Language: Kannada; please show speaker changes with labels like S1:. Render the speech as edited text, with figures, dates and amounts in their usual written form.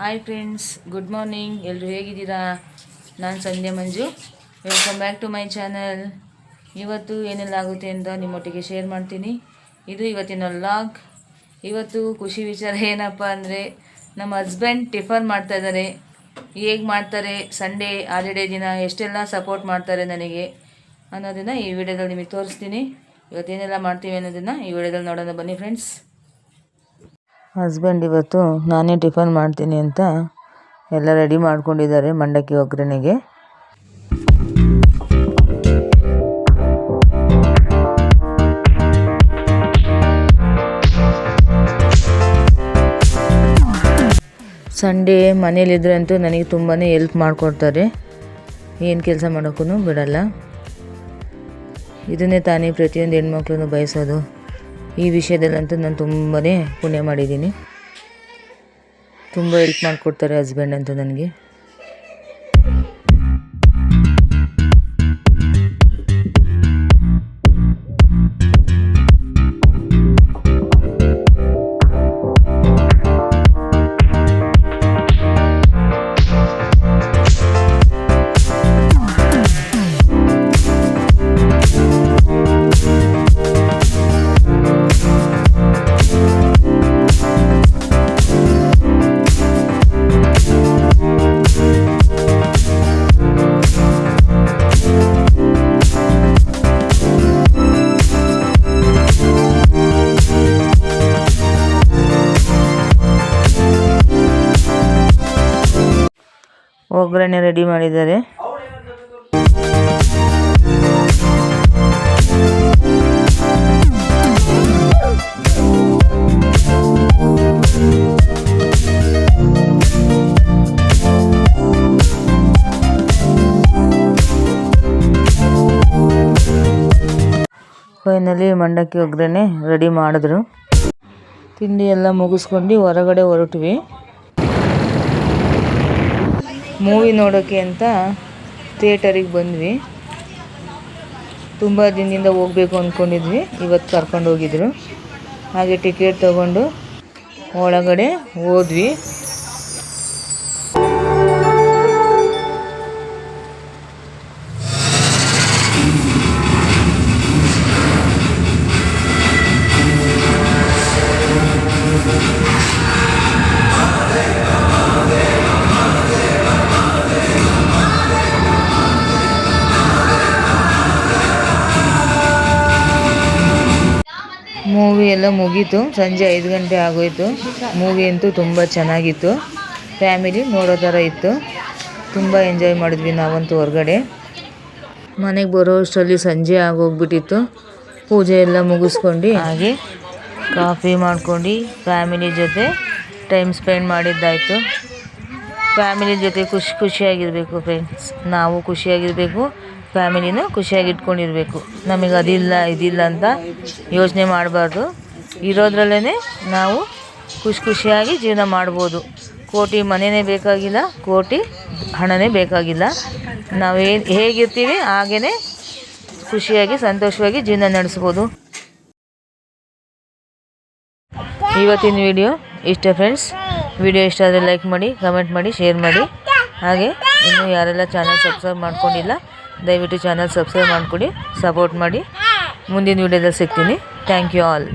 S1: Hi friends, good morning. ಎಲ್ಲರೂ ಹೇಗಿದ್ದೀರಾ? ನಾನು Sandhya Manju. Welcome back to my channel. ಇವತ್ತು ಏನೆಲ್ಲ ಆಗುತ್ತೆ ಅಂತ ನಿಮ್ಮೊಟ್ಟಿಗೆ ಶೇರ್ ಮಾಡ್ತೀನಿ. ಇದು ಇವತ್ತಿನ ವ್ಲಾಗ್. ಇವತ್ತು ಖುಷಿ ವಿಚಾರ ಏನಪ್ಪ ಅಂದರೆ, ನಮ್ಮ ಹಸ್ಬೆಂಡ್ ಟಿಫನ್ ಮಾಡ್ತಾಯಿದ್ದಾರೆ. ಹೇಗೆ ಮಾಡ್ತಾರೆ, ಸಂಡೇ ಹಾಲಿಡೇ ದಿನ ಎಷ್ಟೆಲ್ಲ ಸಪೋರ್ಟ್ ಮಾಡ್ತಾರೆ ನನಗೆ ಅನ್ನೋದನ್ನು ಈ ವಿಡಿಯೋದಲ್ಲಿ ನಿಮಗೆ ತೋರಿಸ್ತೀನಿ. ಇವತ್ತೇನೆಲ್ಲ ಮಾಡ್ತೀವಿ ಅನ್ನೋದನ್ನು ಈ ವಿಡಿಯೋದಲ್ಲಿ ನೋಡೋಣ ಬನ್ನಿ ಫ್ರೆಂಡ್ಸ್. ಹಸ್ಬೆಂಡ್ ಇವತ್ತು ನಾನೇ ಟಿಫನ್ ಮಾಡ್ತೀನಿ ಅಂತ ಎಲ್ಲ ರೆಡಿ ಮಾಡ್ಕೊಂಡಿದ್ದಾರೆ ಮಂಡಕ್ಕಿ ಒಗ್ಗರಣೆಗೆ. ಸಂಡೇ ಮನೇಲಿದ್ರೆ ಅಂತೂ ನನಗೆ ತುಂಬಾ ಹೆಲ್ಪ್ ಮಾಡಿಕೊಡ್ತಾರೆ. ಏನು ಕೆಲಸ ಮಾಡೋಕ್ಕೂ ಬಿಡಲ್ಲ. ಇದನ್ನೇ ತಾನೇ ಪ್ರತಿಯೊಂದು ಹೆಣ್ಮಕ್ಳೂ ಬಯಸೋದು. ಈ ವಿಷಯದಲ್ಲಂತೂ ನಾನು ತುಂಬಾ ಪುಣ್ಯ ಮಾಡಿದ್ದೀನಿ. ತುಂಬ ಹೆಲ್ಪ್ ಮಾಡಿಕೊಡ್ತಾರೆ ಹಸ್ಬೆಂಡ್ ಅಂತೂ ನನಗೆ. ಒಗ್ಗರಣೆ ರೆಡಿ ಮಾಡಿದ್ದಾರೆ. ಫೈನಲಿ ಮಂಡಕ್ಕಿ ಒಗ್ಗರಣೆ ರೆಡಿ ಮಾಡಿದ್ರು. ತಿಂಡಿ ಎಲ್ಲ ಮುಗಿಸ್ಕೊಂಡು ಹೊರಗಡೆ ಹೊರಟ್ವಿ. ಮೂವಿ ನೋಡೋಕ್ಕೆ ಅಂತ ಥಿಯೇಟರಿಗೆ ಬಂದ್ವಿ. ತುಂಬ ದಿನದಿಂದ ಹೋಗಬೇಕು ಅಂದ್ಕೊಂಡಿದ್ವಿ. ಇವತ್ತು ಕರ್ಕೊಂಡು ಹೋಗಿದ್ರು. ಹಾಗೆ ಟಿಕೆಟ್ ತಗೊಂಡು ಒಳಗಡೆ ಹೋದ್ವಿ. ಮೂವಿ ಎಲ್ಲ ಮುಗೀತು. ಸಂಜೆ 5 ಗಂಟೆ ಆಗೋಯಿತು. ಮೂವಿ ಅಂತೂ ತುಂಬ ಚೆನ್ನಾಗಿತ್ತು. ಫ್ಯಾಮಿಲಿ ನೋಡೋ ಥರ ಇತ್ತು. ತುಂಬ ಎಂಜಾಯ್ ಮಾಡಿದ್ವಿ ನಾವಂತೂ ಹೊರಗಡೆ. ಮನೆಗೆ ಬರೋ ಅಷ್ಟರಲ್ಲಿ ಸಂಜೆ ಆಗೋಗ್ಬಿಟ್ಟಿತ್ತು. ಪೂಜೆ ಎಲ್ಲ ಮುಗಿಸ್ಕೊಂಡು ಹಾಗೆ ಕಾಫಿ ಮಾಡ್ಕೊಂಡು ಫ್ಯಾಮಿಲಿ ಜೊತೆ ಟೈಮ್ ಸ್ಪೆಂಡ್ ಮಾಡಿದ್ದಾಯಿತು. ಫ್ಯಾಮಿಲಿ ಜೊತೆ ಖುಷಿಯಾಗಿರಬೇಕು ಫ್ರೆಂಡ್ಸ್. ನಾವು ಖುಷಿಯಾಗಿರಬೇಕು, ಫ್ಯಾಮಿಲಿನೂ ಖುಷಿಯಾಗಿ ಇಟ್ಕೊಂಡಿರಬೇಕು. ನಮಗೆ ಅದಿಲ್ಲ ಇದಿಲ್ಲ ಅಂತ ಯೋಚನೆ ಮಾಡಬಾರ್ದು. ಇರೋದ್ರಲ್ಲೇ ನಾವು ಖುಷಿಯಾಗಿ ಜೀವನ ಮಾಡ್ಬೋದು. ಕೋಟಿ ಮನೆಯೇ ಬೇಕಾಗಿಲ್ಲ, ಕೋಟಿ ಹಣನೇ ಬೇಕಾಗಿಲ್ಲ. ನಾವು ಹೇಗಿರ್ತೀವಿ ಹಾಗೇ ಖುಷಿಯಾಗಿ ಸಂತೋಷವಾಗಿ ಜೀವನ ನಡೆಸ್ಬೋದು. ಇವತ್ತಿನ ವಿಡಿಯೋ ಇಷ್ಟ ಫ್ರೆಂಡ್ಸ್. ವಿಡಿಯೋ ಇಷ್ಟ ಆದರೆ ಲೈಕ್ ಮಾಡಿ, ಕಮೆಂಟ್ ಮಾಡಿ, ಶೇರ್ ಮಾಡಿ. ಹಾಗೆ ಇನ್ನೂ ಯಾರೆಲ್ಲ ಚಾನಲ್ ಸಬ್ಸ್ಕ್ರೈಬ್ ಮಾಡ್ಕೊಂಡಿಲ್ಲ ದಯವಿಟ್ಟು ಚಾನಲ್ ಸಬ್ಸ್ಕ್ರೈಬ್ ಮಾಡಿಕೊಡಿ, ಸಪೋರ್ಟ್ ಮಾಡಿ. ಮುಂದಿನ ವಿಡಿಯೋದಲ್ಲಿ ಸಿಗ್ತೀನಿ. Thank you all.